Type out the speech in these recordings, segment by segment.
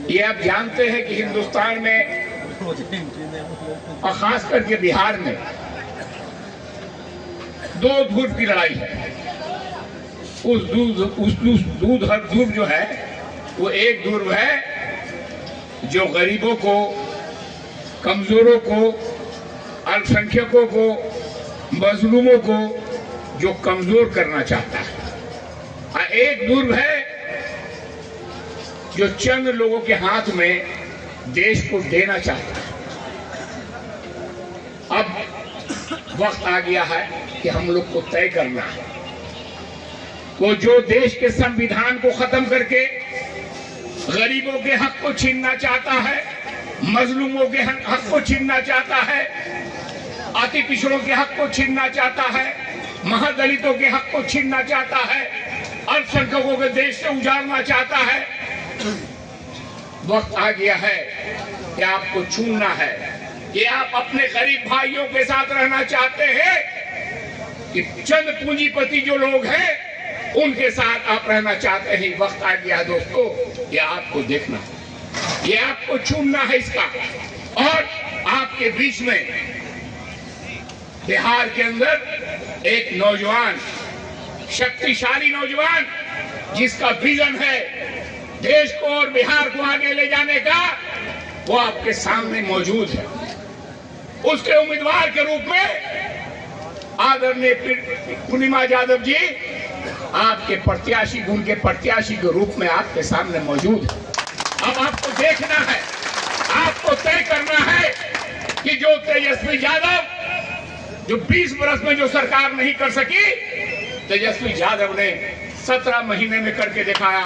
ये आप जानते हैं कि हिंदुस्तान में और खास करके बिहार में दो ध्रुव की लड़ाई है। उस ध्रुव जो है वो एक ध्रुव है जो गरीबों को, कमजोरों को, अल्पसंख्यकों को, मजलूमों को जो कमजोर करना चाहता है, और एक ध्रुव है जो चंद लोगों के हाथ में देश को देना चाहता है। अब वक्त आ गया है कि हम लोग को तय करना है वो जो देश के संविधान को खत्म करके गरीबों के हक को छीनना चाहता है, मजलूमों के हक को छीनना चाहता है, अति पिछड़ों के हक को छीनना चाहता है, महादलितों के हक को छीनना चाहता है, अल्पसंख्यकों के देश से उजाड़ना चाहता है। वक्त आ गया है कि आपको चुनना है कि आप अपने गरीब भाइयों के साथ रहना चाहते हैं कि चंद पूंजीपति जो लोग हैं उनके साथ आप रहना चाहते हैं। वक्त आ गया दोस्तों, ये आपको देखना है, ये आपको चुनना है इसका। और आपके बीच में बिहार के अंदर एक नौजवान, शक्तिशाली नौजवान जिसका विजन है देश को और बिहार को आगे ले जाने का, वो आपके सामने मौजूद है। उसके उम्मीदवार के रूप में आदरणीय पूर्णिमा यादव जी आपके प्रत्याशी, उनके प्रत्याशी के रूप में आपके सामने मौजूद है। अब आपको देखना है, आपको तय करना है कि जो तेजस्वी यादव जो 20 वर्ष में जो सरकार नहीं कर सकी, तेजस्वी यादव ने 17 महीने में करके दिखाया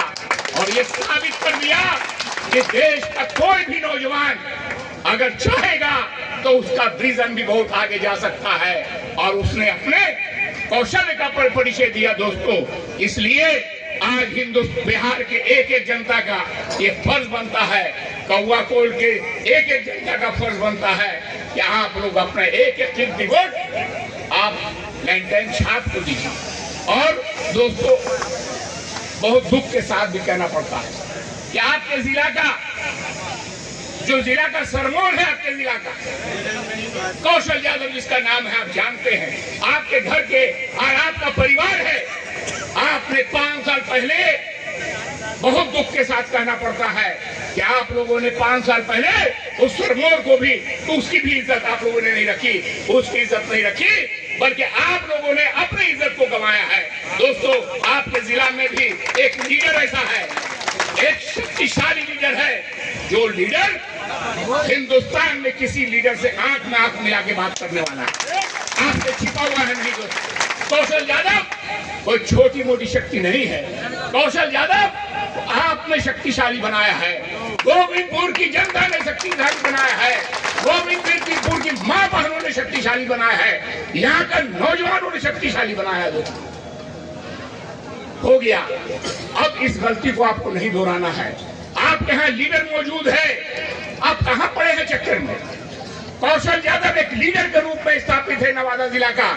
और ये साबित कर दिया कि देश का कोई भी नौजवान अगर चाहेगा तो उसका विजन भी बहुत आगे जा सकता है। और उसने अपने कौशल का परिचय दिया दोस्तों। इसलिए आज बिहार के एक एक जनता का ये फर्ज बनता है, कौवा कोल के एक एक जनता का फर्ज बनता है कि आप लोग अपना एक एक कीमती वोट आप लैंडलाइन छाप को दीजिए। और दोस्तों बहुत दुख के साथ भी कहना पड़ता है कि आपके जिला का जो जिला का सरमोन है, आपके जिला का कौशल यादव जिसका नाम है, आप जानते हैं, आपके घर के और आपका परिवार है। आपने 5 साल पहले, बहुत दुख के साथ कहना पड़ता है कि आप लोगों ने 5 साल पहले उस सरमोन को भी, उसकी भी इज्जत आप लोगों ने नहीं रखी, उसकी इज्जत नहीं रखी, बल्कि आप लोगों ने अपनी इज्जत को गंवाया है। दोस्तों आपके जिला में भी एक लीडर ऐसा है, एक शक्तिशाली लीडर है, जो लीडर हिंदुस्तान में किसी लीडर से आंख में आंख मिला के बात करने वाला है, आपसे छिपा हुआ है नहीं दोस्तों। कौशल यादव कोई छोटी मोटी शक्ति नहीं है। कौशल यादव आपने शक्तिशाली बनाया है, गोविंदपुर की जनता ने शक्तिशाली बनाया है, गोविंदपुर की माँ बहनों ने शक्तिशाली बनाया है, यहाँ का नौजवानों ने शक्तिशाली बनाया है। दोस्तों हो गया, अब इस गलती को आपको नहीं दोहराना है। आपके यहाँ लीडर मौजूद है, आप कहाँ पड़े हैं चक्कर में। कौशल यादव एक लीडर के रूप में स्थापित है नवादा जिला का,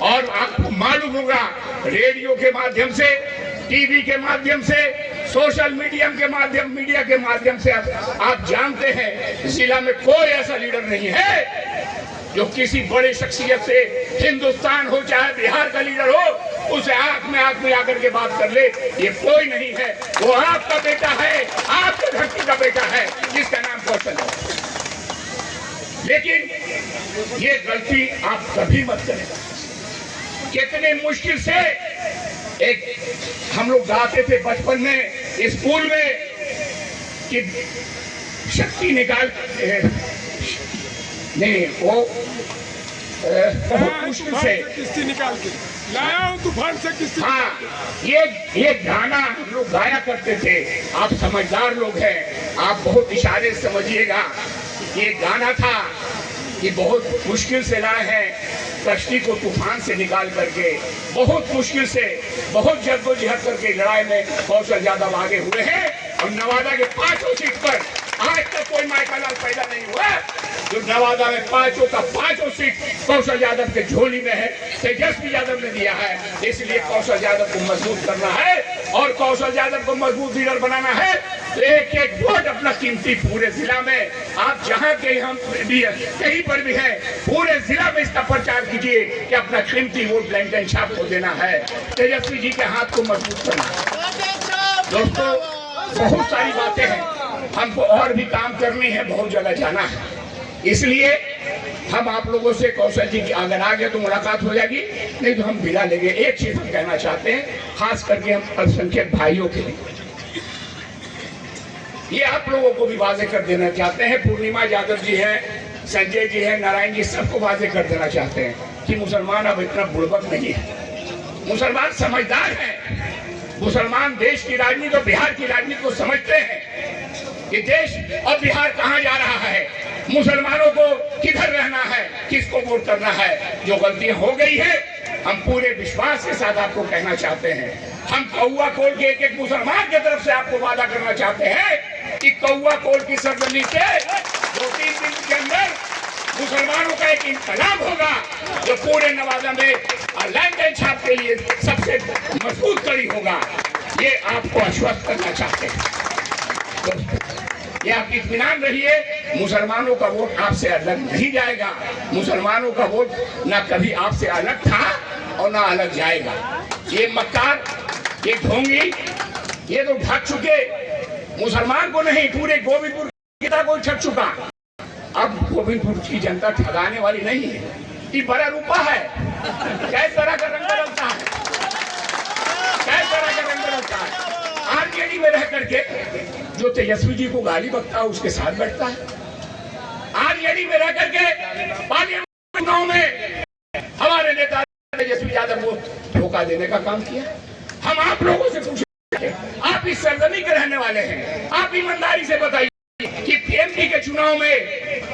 और आपको मालूम होगा रेडियो के माध्यम से, टीवी के माध्यम से, सोशल मीडिया के माध्यम से आप जानते हैं जिला में कोई ऐसा लीडर नहीं है जो किसी बड़े शख्सियत से, हिंदुस्तान हो चाहे बिहार का लीडर हो, उसे आंख में आकर के बात कर ले, ये कोई नहीं है। वो आपका बेटा है, आपके धरती का बेटा है, जिसका नाम कौशल है। लेकिन ये गलती आप कभी मत करेगा। कितने मुश्किल से एक हम लोग गाते थे बचपन में स्कूल में कि शक्ति निकाल, नहीं वो बहुत मुश्किल से किस्ती निकाल के लाया हूं, तूफान से किस्ती। हाँ, ये गाना हम लोग गाया करते थे। आप समझदार लोग हैं, आप बहुत इशारे समझिएगा। ये गाना था कि बहुत मुश्किल से लाए हैं कश्ती को तूफान से निकाल करके, बहुत मुश्किल से, बहुत जद्दोजहद करके लड़ाई में कौशल यादव आगे हुए हैं। और नवादा के 5 सीट पर आज तक कोई माइकालाल पैदा नहीं हुआ जो नवादा में 5 सीट कौशल यादव के झोली में है, तेजस्वी यादव ने दिया है। इसलिए कौशल यादव को मजबूत करना है। और कौशल यादव को मजबूत लीडर बनाना है तो एक एक वोट अपना कीमती पूरे जिला में, आप जहां के हम भी कहीं पर भी हैं, पूरे जिला में इसका प्रचार कीजिए कि अपना कीमती वोट लैंटन छाप को देना है, तेजस्वी जी के हाथ को मजबूत करना है। दोस्तों, बहुत सारी बातें हैं, हमको और भी काम करनी है, बहुत जगह जाना है, इसलिए हम आप लोगों से कौशल जी की अगर आ गए तो मुलाकात हो जाएगी, नहीं तो हम विदा लेंगे। एक चीज हम कहना चाहते हैं, खास करके हम अल्पसंख्यक भाइयों के लिए, ये आप लोगों को भी वाजे कर देना चाहते हैं, पूर्णिमा यादव जी हैं, संजय जी हैं, नारायण जी, सबको वाजे कर देना चाहते हैं कि मुसलमान अब इतना बुड़बक नहीं है, मुसलमान समझदार हैं, मुसलमान देश की राजनीति और बिहार की राजनीति को समझते हैं कि देश और बिहार कहाँ जा रहा है, मुसलमानों को किधर रहना है, किसको वोट करना है। जो गलतियां हो गई है, हम पूरे विश्वास के साथ आपको कहना चाहते हैं, हम कौआ कोल के एक एक मुसलमान की तरफ से आपको वादा करना चाहते हैं कि कौआ कोल की सरजमी से 2-3 दिन के अंदर मुसलमानों का एक इंकलाब होगा जो पूरे नवादा में लैंडलाइन छाप के लिए सबसे मजबूत कड़ी होगा। ये आपको आश्वस्त करना चाहते हैं। ये आप इत्मीनान रहिए, मुसलमानों का वोट आपसे अलग नहीं जाएगा, मुसलमानों का वोट ना कभी आपसे अलग था और ना अलग जाएगा। ये मक्कार, ये ढोंगी, ये तो ढक चुके, मुसलमान को नहीं पूरे गोविंदपुर को ठग चुका। अब गोविंदपुर की जनता ठगाने वाली नहीं है, ये बड़ा रूपा है, कैसे तरह का रंग बदलता है, कैसे तरह का रंग बदलता है। आरजेडी में रह करके जो तेजस्वी जी को गाली बकता है उसके साथ बैठता है, आरजेडी में रह करके पार्लियामेंट चुनाव में हमारे नेता तेजस्वी यादव को धोखा देने का काम किया। हम आप लोगों से पूछे, आप इस सरजमी के रहने वाले हैं, आप ईमानदारी से बताइए कि पीएमपी के चुनाव में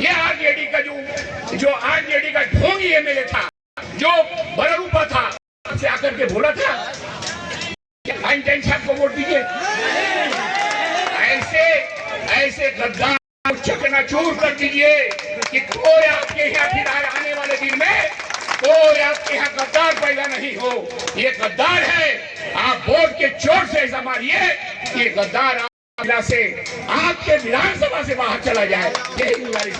ये आरजेडी का जो आरजेडी का ढोंगी एमएलए था, जो बरूपा था, से आकर के बोला था लैंडलाइन छाप को वोट दीजिए। ऐसे गद्दार चकनाचूर कर दीजिए कि कोई आपके यहाँ फिर आने वाले दिन में कोई आपके यहाँ गद्दार पैदा नहीं हो। ये गद्दार है, आप वोट के चोट से ऐसा मारिए कि गद्दार से आपके विधानसभा से बाहर चला जाए। यही गुजारिश।